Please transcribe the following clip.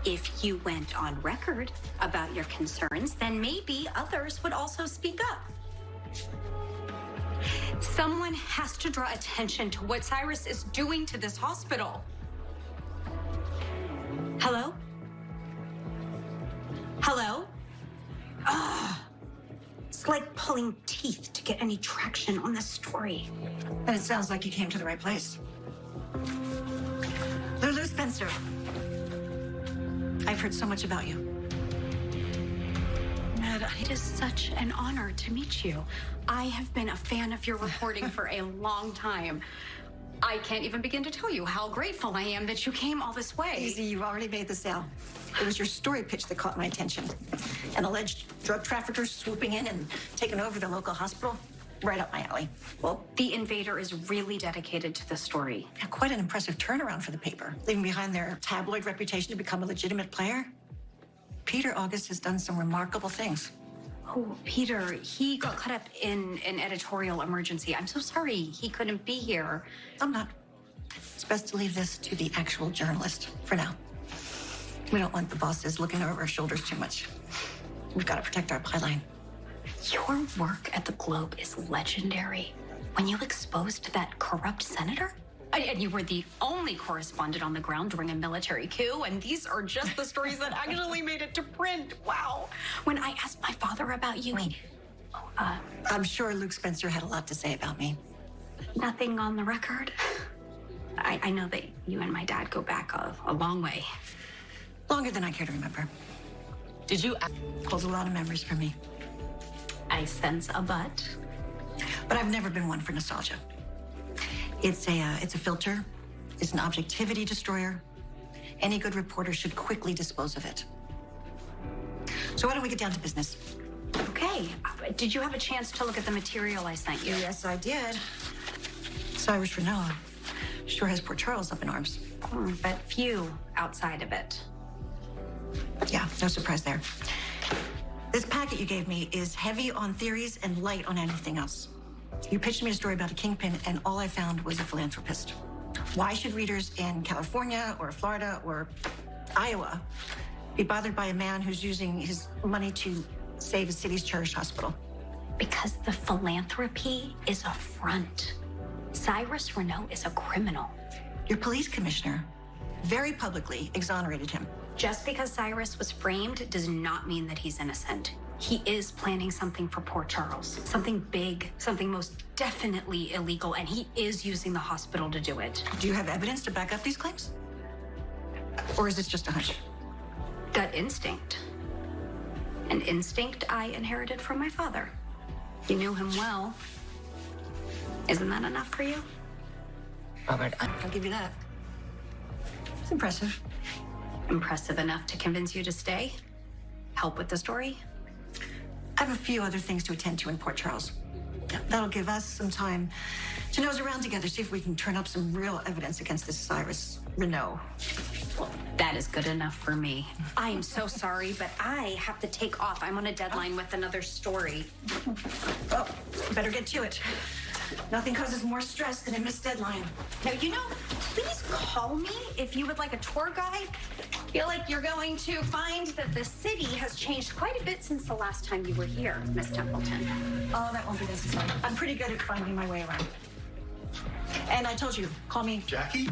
If you went on record about your concerns, then maybe others would also speak up. Someone has to draw attention to what Cyrus is doing to this hospital. Hello? Hello? Ugh. It's like pulling teeth to get any traction on this story. And it sounds like you came to the right place. Lulu Spencer. I've heard so much about you. Ned, it is such an honor to meet you. I have been a fan of your reporting for a long time. I can't even begin to tell you how grateful I am that you came all this way. Easy, you've already made the sale. It was your story pitch that caught my attention. An alleged drug trafficker swooping in and taking over the local hospital. Right up my alley. Well, the Invader is really dedicated to the story. Yeah, quite an impressive turnaround for the paper, leaving behind their tabloid reputation to become a legitimate player. Peter August has done some remarkable things. Oh, Peter, he got caught up in an editorial emergency. I'm so sorry he couldn't be here. I'm not. It's best to leave this to the actual journalist for now. We don't want the bosses looking over our shoulders too much. We've got to protect our byline. Your work at the Globe is legendary. When you exposed that corrupt senator, and you were the only correspondent on the ground during a military coup, and these are just the stories that actually made it to print. Wow. When I asked my father about you, I'm sure Luke Spencer had a lot to say about me. Nothing on the record. I know that you and my dad go back a long way. Longer than I care to remember. Did you? Holds a lot of memories for me. I sense a but. But I've never been one for nostalgia. It's a filter. It's an objectivity destroyer. Any good reporter should quickly dispose of it. So why don't we get down to business? Okay. Did you have a chance to look at the material I sent you? Yes, I did. Cyrus Renault sure has Port Charles up in arms. But few outside of it. Yeah, no surprise there. This packet you gave me is heavy on theories and light on anything else. You pitched me a story about a kingpin, and all I found was a philanthropist. Why should readers in California or Florida or Iowa be bothered by a man who's using his money to save a city's cherished hospital? Because the philanthropy is a front. Cyrus Renault is a criminal. Your police commissioner very publicly exonerated him. Just because Cyrus was framed does not mean that he's innocent. He is planning something for Port Charles. Something big, something most definitely illegal, and he is using the hospital to do it. Do you have evidence to back up these claims? Or is this just a hunch? Gut instinct. An instinct I inherited from my father. You knew him well. Isn't that enough for you? Robert, I'll give you that. It's impressive. Impressive enough to convince you to stay? Help with the story? I have a few other things to attend to in Port Charles. That'll give us some time to nose around together, see if we can turn up some real evidence against this Cyrus Renault. That is good enough for me. I am so sorry, but I have to take off. I'm on a deadline with another story. Well, better get to it. Nothing causes more stress than a missed deadline. Now, please call me if you would like a tour guide. I feel like you're going to find that the city has changed quite a bit since the last time you were here, Miss Templeton. Oh, that won't be necessary. I'm pretty good at finding my way around. And I told you, call me Jackie?